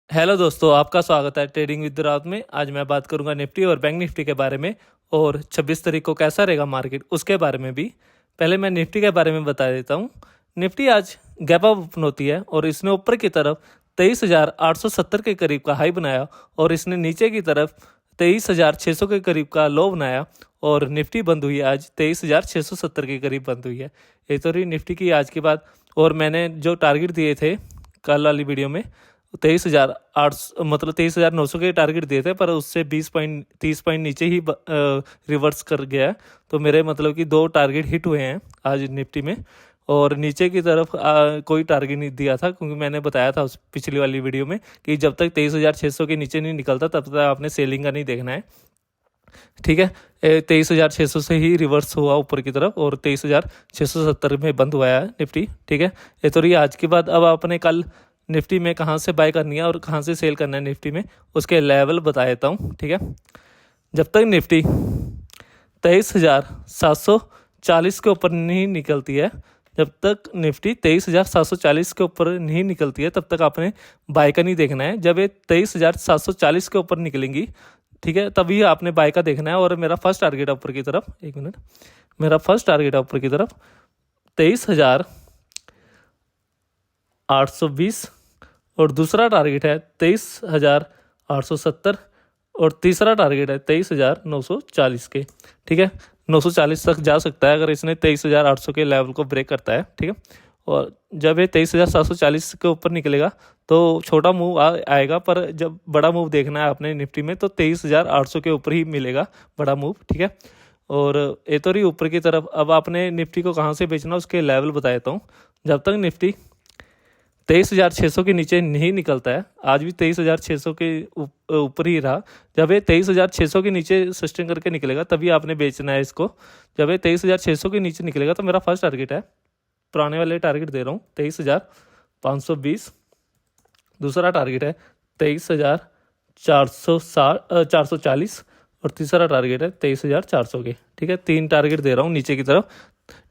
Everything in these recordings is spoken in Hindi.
हेलो दोस्तों, आपका स्वागत है ट्रेडिंग विद राउत में। आज मैं बात करूंगा निफ्टी और बैंक निफ्टी के बारे में और 26 तारीख को कैसा रहेगा मार्केट उसके बारे में भी। पहले मैं निफ्टी के बारे में बता देता हूं। निफ्टी आज गैप अप ओपन होती है और इसने ऊपर की तरफ 23,870 के करीब का हाई बनाया और इसने नीचे की तरफ 23,600 के करीब का लो बनाया और निफ्टी बंद हुई आज 23,670 के करीब बंद हुई है। ये तो रही निफ्टी की आज की बात। और मैंने जो टारगेट दिए थे कल वाली वीडियो में 23,800 मतलब 23,900 के टारगेट दिए थे, पर उससे 30 पॉइंट नीचे ही रिवर्स कर गया। तो मेरे मतलब कि 2 टारगेट हिट हुए हैं आज निफ्टी में। और नीचे की तरफ कोई टारगेट नहीं दिया था, क्योंकि मैंने बताया था उस पिछली वाली वीडियो में कि जब तक 23,600 के नीचे नहीं निकलता तब तक आपने सेलिंग का नहीं देखना है। ठीक है, 23,600 से ही रिवर्स हुआ ऊपर की तरफ और 23,670 में बंद हुआ है निफ्टी। ठीक है, ये तो रही आज की बात। अब आपने कल निफ्टी में कहाँ से बाय करनी है और कहाँ से सेल करना है निफ्टी में, उसके लेवल बता देता हूँ। ठीक है, जब तक निफ्टी 23,740 के ऊपर नहीं निकलती है, जब तक निफ्टी 23,740 के ऊपर नहीं निकलती है तब तक आपने बाय का नहीं देखना है। जब ये 23,740 के ऊपर निकलेंगी, ठीक है, तभी आपने बाय का देखना है। और मेरा फर्स्ट टारगेट है ऊपर की तरफ, एक मिनट, मेरा फर्स्ट टारगेट है ऊपर की तरफ 23,820 और दूसरा टारगेट है 23,870 और तीसरा टारगेट है 23,940 के। ठीक है, 940 तक जा सकता है अगर इसने 23,800 के लेवल को ब्रेक करता है। ठीक है, और जब ये 23,740 के ऊपर निकलेगा तो छोटा मूव आएगा, पर जब बड़ा मूव देखना है आपने निफ्टी में तो 23,800 के ऊपर ही मिलेगा बड़ा मूव। ठीक है, और ये तो रही ऊपर की तरफ। अब आपने निफ्टी को कहाँ से बेचना उसके लेवल बता देता हूँ। जब तक निफ्टी 23,600 के नीचे नहीं निकलता है, आज भी 23,600 के ऊपर ही रहा, जब ये 23,600 के नीचे सस्टेन करके निकलेगा तभी आपने बेचना है इसको। जब ये 23,600 के नीचे निकलेगा तो मेरा फर्स्ट टारगेट है, पुराने वाले टारगेट दे रहा हूँ, 23,520। दूसरा टारगेट है 23,440 और तीसरा टारगेट है 23,400 के। ठीक है, 3 टारगेट दे रहा हूँ नीचे की तरफ।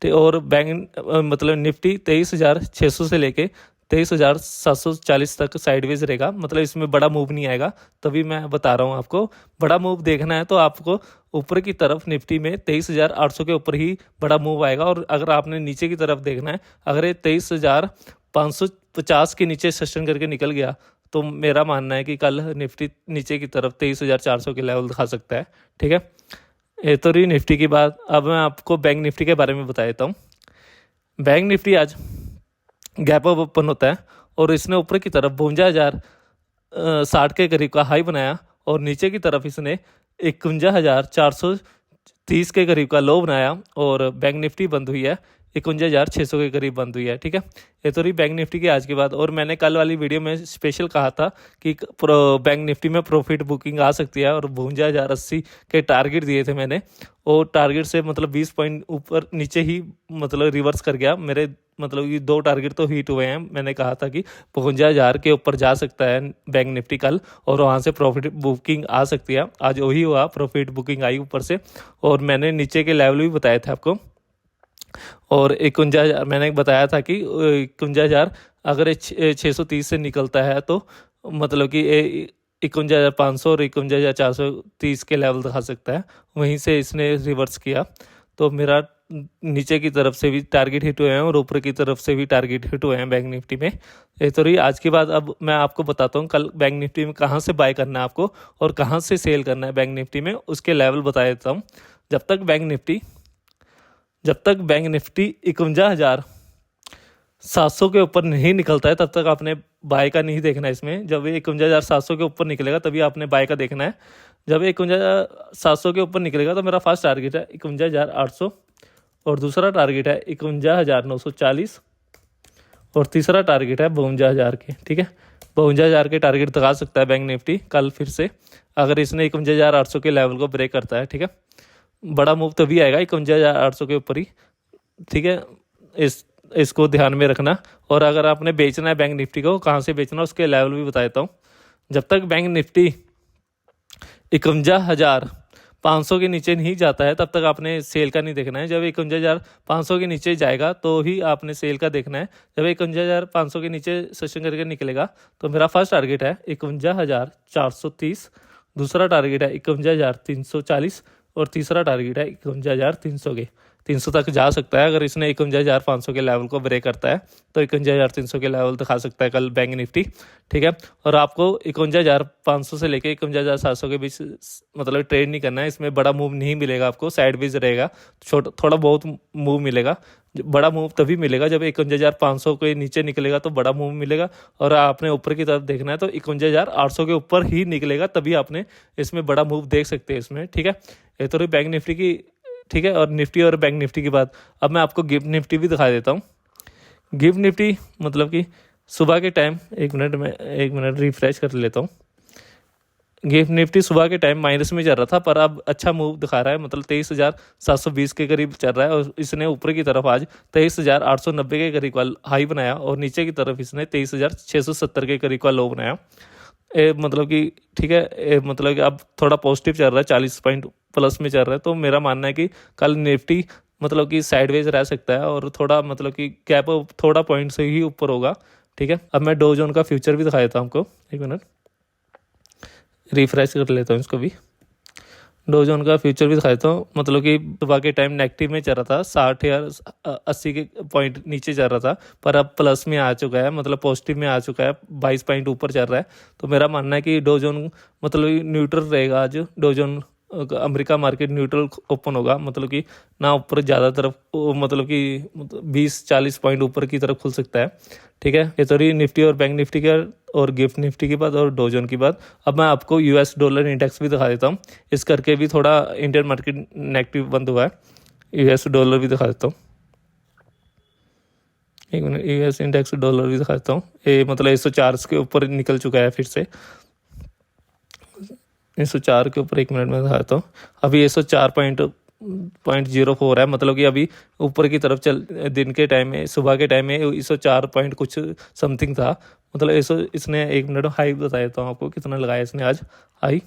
और बैंक मतलब निफ्टी 23,600 से लेके 23,740 तक साइडवेज रहेगा, मतलब इसमें बड़ा मूव नहीं आएगा। तभी मैं बता रहा हूँ आपको, बड़ा मूव देखना है तो आपको ऊपर की तरफ निफ्टी में 23,800 के ऊपर ही बड़ा मूव आएगा। और अगर आपने नीचे की तरफ देखना है, अगर ये 23,550 के नीचे सस्टेन करके निकल गया तो मेरा मानना है कि कल निफ्टी नीचे की तरफ 23,400 के लेवल दिखा सकता है। ठीक है, ये तो रही निफ्टी की बात। अब मैं आपको बैंक निफ्टी के बारे में बता देता हूँ। बैंक निफ्टी आज गैप अप ओपन होता है और इसने ऊपर की तरफ 52,060 के करीब का हाई बनाया और नीचे की तरफ इसने 51,430 के करीब का लो बनाया और बैंक निफ्टी बंद हुई है 51,600 के करीब बंद हुई है। ठीक है, ये तो रही बैंक निफ्टी की आज की बात। और मैंने कल वाली वीडियो में स्पेशल कहा था कि बैंक निफ्टी में प्रॉफिट बुकिंग आ सकती है और 52,080 के टारगेट दिए थे मैंने। और टारगेट से मतलब 20 पॉइंट ऊपर नीचे ही मतलब रिवर्स कर गया मेरे, मतलब ये 2 टारगेट तो हिट हुए हैं। मैंने कहा था कि 52,000 के ऊपर जा सकता है बैंक निफ्टी कल और वहाँ से प्रॉफिट बुकिंग आ सकती है। आज वही हुआ, प्रॉफिट बुकिंग आई ऊपर से। और मैंने नीचे के लेवल भी बताए थे आपको। और 51,000 मैंने बताया था कि 51,000 अगर 630 से निकलता है तो मतलब कि 51,500 और 51,430 के लेवल दिखा सकता है। वहीं से इसने रिवर्स किया तो मेरा नीचे की तरफ से भी टारगेट हिट हुए हैं और ऊपर की तरफ से भी टारगेट हिट हुए हैं बैंक निफ्टी में। ये तो रही आज की बात। अब मैं आपको बताता हूँ कल बैंक निफ्टी में कहाँ से बाय करना है आपको और कहाँ से सेल करना है बैंक निफ्टी में, उसके लेवल बता देता हूँ। जब तक बैंक निफ्टी 51,700 के ऊपर नहीं निकलता है तब तक आपने बाय का नहीं देखना है इसमें। जब ये 51,700 के ऊपर निकलेगा तभी आपने बाय का देखना है। जब 51,700 के ऊपर निकलेगा तो मेरा फर्स्ट टारगेट है 51,800 और दूसरा टारगेट है 51,940 और तीसरा टारगेट है 52,000 के। ठीक है, 52,000 के टारगेट दिखा सकता है बैंक निफ्टी कल फिर से, अगर इसने 51,800 के लेवल को ब्रेक करता है। ठीक है, बड़ा मूव तभी आएगा 51,800 के ऊपर ही। ठीक है, इसको ध्यान में रखना। और अगर आपने बेचना है बैंक निफ्टी को, कहाँ से बेचना उसके लेवल भी बता देता हूँ। जब तक बैंक निफ्टी 51,000 500 के नीचे नहीं जाता है तब तक आपने सेल का नहीं देखना है। जब 51,500 के नीचे जाएगा तो ही आपने सेल का देखना है। जब 51,500 के नीचे सेशन करके निकलेगा तो मेरा फर्स्ट टारगेट है 51,430, दूसरा टारगेट है 51,340 और तीसरा टारगेट है 51,300 के 300 तक जा सकता है। अगर इसने 51,500 के लेवल को ब्रेक करता है तो 51,300 के लेवल दिखा सकता है कल बैंक निफ्टी, ठीक है। और आपको 51,500 से लेकर 51,700 के बीच मतलब ट्रेड नहीं करना है। इसमें बड़ा मूव नहीं मिलेगा आपको, साइडवेज रहेगा, थोड़ा बहुत मूव मिलेगा। बड़ा मूव तभी मिलेगा जब 51,500 के नीचे निकलेगा तो बड़ा मूव मिलेगा, और आपने ऊपर की तरफ देखना है तो 51,800 के ऊपर ही निकलेगा तभी आपने इसमें बड़ा मूव देख सकते हैं इसमें, ठीक है। ये तो रही बैंक निफ्टी की, ठीक है। और निफ्टी और बैंक निफ्टी की बात, अब मैं आपको गिफ्ट निफ्टी भी दिखा देता हूँ। गिफ्ट निफ्टी मतलब कि सुबह के टाइम, एक मिनट रिफ्रेश कर लेता हूँ। गिफ्ट निफ्टी सुबह के टाइम माइनस में चल रहा था पर अब अच्छा मूव दिखा रहा है, मतलब 23,720 के करीब चल रहा है। और इसने ऊपर की तरफ आज 23,890 के करीब का हाई बनाया और नीचे की तरफ इसने 23,670 के करीब का लो बनाया। मतलब कि ठीक है, मतलब कि अब थोड़ा पॉजिटिव चल रहा है, 40 पॉइंट प्लस में चल रहा है। तो मेरा मानना है कि कल निफ्टी मतलब कि साइडवेज रह सकता है और थोड़ा मतलब कि गैप थोड़ा पॉइंट से ही ऊपर होगा, ठीक है। अब मैं डो जोन का फ्यूचर भी दिखा देता हूँ आपको, एक मिनट रिफ्रेश कर लेता हूँ इसको भी। डो जोन का फ्यूचर भी दिखा देता हूँ, मतलब कि सुबह के टाइम नेगेटिव में चल रहा था, 60 या 80 के पॉइंट नीचे चल रहा था, पर अब प्लस में आ चुका है, मतलब पॉजिटिव में आ चुका है, 22 पॉइंट ऊपर चल रहा है। तो मेरा मानना है कि डो जोन मतलब न्यूट्रल रहेगा आज। Dow Jones America market neutral open होगा, मतलब कि ना ऊपर ज़्यादा तरफ, मतलब कि 20-40 पॉइंट ऊपर की तरफ खुल सकता है, ठीक है। ये तो रही निफ्टी और बैंक निफ्टी का और गिफ्ट निफ्टी की बात और डो जोन की बात। अब मैं आपको यूएस डॉलर इंडेक्स भी दिखा देता हूँ, इस करके भी थोड़ा इंडियन मार्केट नेगेटिव बंद हुआ है। यूएस डॉलर भी दिखा देता हूँ, एक मिनट, यूएस इंडेक्स डॉलर भी दिखा देता हूँ। ये मतलब 104 के ऊपर निकल चुका है फिर से, 104 के ऊपर, एक मिनट में दिखाता हूँ। अभी 104.04 है, मतलब कि अभी ऊपर की तरफ चल, दिन के टाइम में, सुबह के टाइम में 104 पॉइंट कुछ समथिंग था, मतलब इसने, एक मिनट हाई बता देता हूँ आपको कितना लगाया इसने आज हाई,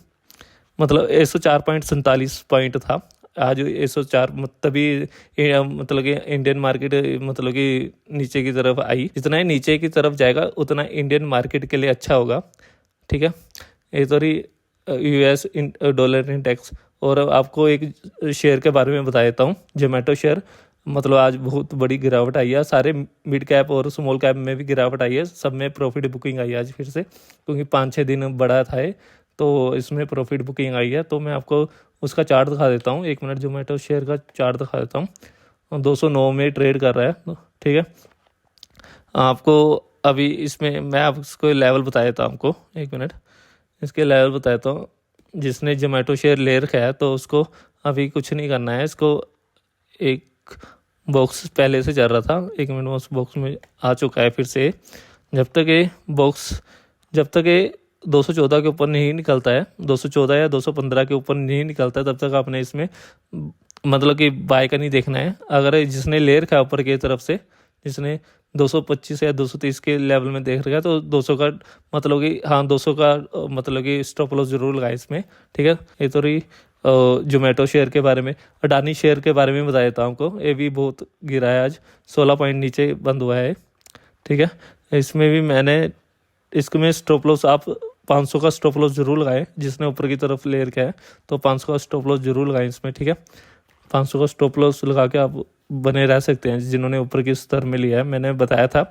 मतलब 104.47 पॉइंट था आज 104, तभी मतलब कि इंडियन मार्केट मतलब कि नीचे की तरफ आई। जितना ही नीचे की तरफ जाएगा उतना इंडियन मार्केट के लिए अच्छा होगा, ठीक है। ये तो रही यूएस डॉलर इंडेक्स। और आपको एक शेयर के बारे में बता देता हूँ, जोमेटो शेयर, मतलब आज बहुत बड़ी गिरावट आई है, सारे मिड कैप और स्मॉल कैप में भी गिरावट आई है, सब में प्रॉफिट बुकिंग आई है आज फिर से, क्योंकि 5-6 दिन बड़ा था ये, तो इसमें प्रॉफिट बुकिंग आई है। तो मैं आपको उसका चार्ट दिखा देता हूँ, एक मिनट, जोमेटो शेयर का चार्ट दिखा देता हूँ। 209 में ट्रेड कर रहा है, ठीक है। आपको अभी इसमें मैं आपको लेवल बता देता हूँ आपको, एक मिनट इसके लेवल बता देता हूँ। जिसने जोमेटो शेयर ले रखा है तो उसको अभी कुछ नहीं करना है, इसको एक बॉक्स पहले से चल रहा था, एक मिनट उस बॉक्स में आ चुका है फिर से। जब तक ये 214 के ऊपर नहीं निकलता है, 214 या 215 के ऊपर नहीं निकलता है, तब तक आपने इसमें मतलब कि बाय का नहीं देखना है। अगर जिसने ले रखा है ऊपर की तरफ से, जिसने 225 या 230 के लेवल में देख रखा है, तो 200 का मतलब कि, हाँ 200 का मतलब कि स्टॉप लॉस जरूर लगाए इसमें, ठीक है। ये तो रही जोमेटो शेयर के बारे में। अडानी शेयर के बारे में बता देता हूँ आपको, ये भी बहुत गिरा है आज, 16 पॉइंट नीचे बंद हुआ है, ठीक है। इसमें भी मैंने इसमें स्टॉप लॉस आप 500 का स्टॉप लॉस जरूर लगाएं, जिसने ऊपर की तरफ ले रखा है तो 500 का स्टॉप लॉस जरूर लगाएं इसमें, ठीक है। 500 का स्टॉप लॉस लगा के आप बने रह सकते हैं, जिन्होंने ऊपर की स्तर में लिया है। मैंने बताया था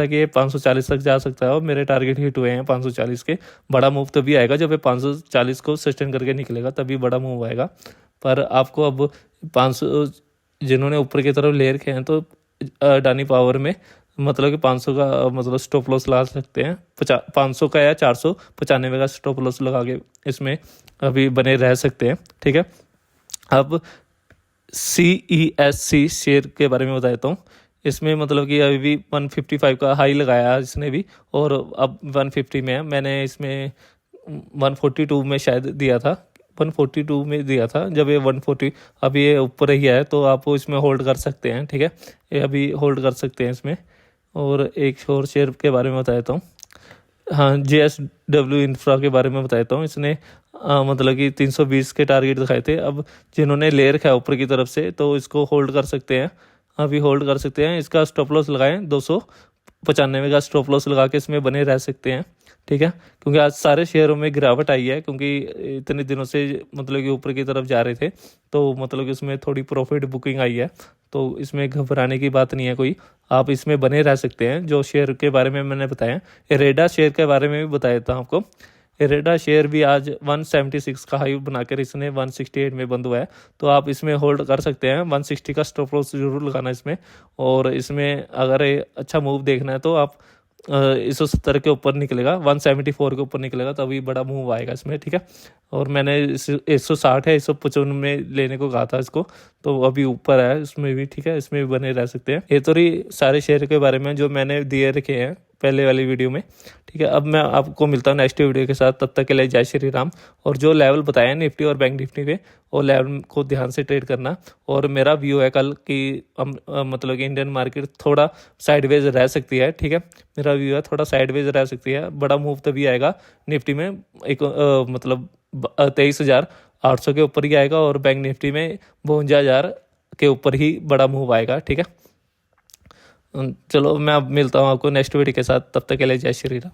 कि ये 540 तक जा सकता है और मेरे टारगेट हिट हुए हैं 540 के। बड़ा मूव तभी आएगा जब ये 540 को सस्टेन करके निकलेगा, तभी बड़ा मूव आएगा। पर आपको अब 500 जिन्होंने ऊपर की तरफ ले रखे हैं तो अडानी पावर में मतलब कि 500 का मतलब स्टॉप लॉस लगा सकते हैं, 500 का या 495 का स्टॉप लॉस लगा के इसमें अभी बने रह सकते हैं, ठीक है। अब CESC शेयर के बारे में बता देता हूँ। इसमें मतलब कि अभी भी 155 का हाई लगाया इसने भी, और अब 150 में है। मैंने इसमें 142 में शायद दिया था, 142 में दिया था जब ये 140, अभी ये ऊपर ही है, तो आप इसमें होल्ड कर सकते हैं, ठीक है। ये अभी होल्ड कर सकते हैं इसमें। और एक और शेयर के बारे में बता देता हूँ, हाँ, JSW इंफ्रा के बारे में बताता हूँ। इसने मतलब कि 320 के टारगेट दिखाए थे। अब जिन्होंने ले रखा है ऊपर की तरफ से तो इसको होल्ड कर सकते हैं, अभी होल्ड कर सकते हैं। इसका स्टॉप लॉस लगाएं 295 का स्टॉप लॉस लगा के इसमें बने रह सकते हैं, ठीक है। क्योंकि आज सारे शेयरों में गिरावट आई है, क्योंकि इतने दिनों से मतलब कि ऊपर की तरफ जा रहे थे, तो मतलब कि इसमें थोड़ी प्रॉफिट बुकिंग आई है। तो इसमें घबराने की बात नहीं है कोई, आप इसमें बने रह सकते हैं। जो शेयर के बारे में मैंने बताया, इरेडा शेयर के बारे में भी बताया था आपको। इरेडा शेयर भी आज 176 का हाई बनाकर इसने 168 में बंद हुआ है, तो आप इसमें होल्ड कर सकते हैं। 160 का स्टॉप लॉस जरूर लगाना इसमें। और इसमें अगर अच्छा मूव देखना है तो आप 170 के ऊपर निकलेगा, 174 के ऊपर निकलेगा तभी बड़ा मूव आएगा इसमें, ठीक है। और मैंने 160 है 155 में लेने को कहा था इसको, तो अभी ऊपर है इसमें भी, ठीक है। इसमें भी बने रह सकते हैं। ये तो रही सारे शेयर के बारे में जो मैंने दिए रखे हैं पहले वाली वीडियो में, ठीक है। अब मैं आपको मिलता हूँ नेक्स्ट वीडियो के साथ, तब तक के लिए जय श्री राम। और जो लेवल बताया निफ्टी और बैंक निफ्टी पे, वो लेवल को ध्यान से ट्रेड करना। और मेरा व्यू है कल कि मतलब कि इंडियन मार्केट थोड़ा साइडवेज रह सकती है, ठीक है। मेरा व्यू है थोड़ा साइडवेज रह सकती है, बड़ा मूव तभी आएगा निफ्टी में एक मतलब 23,800 के ऊपर ही आएगा, और बैंक निफ्टी में 52,000 के ऊपर ही बड़ा मूव आएगा, ठीक है। चलो मैं अब मिलता हूँ आपको नेक्स्ट वीडियो के साथ, तब तक के लिए जय श्री राम।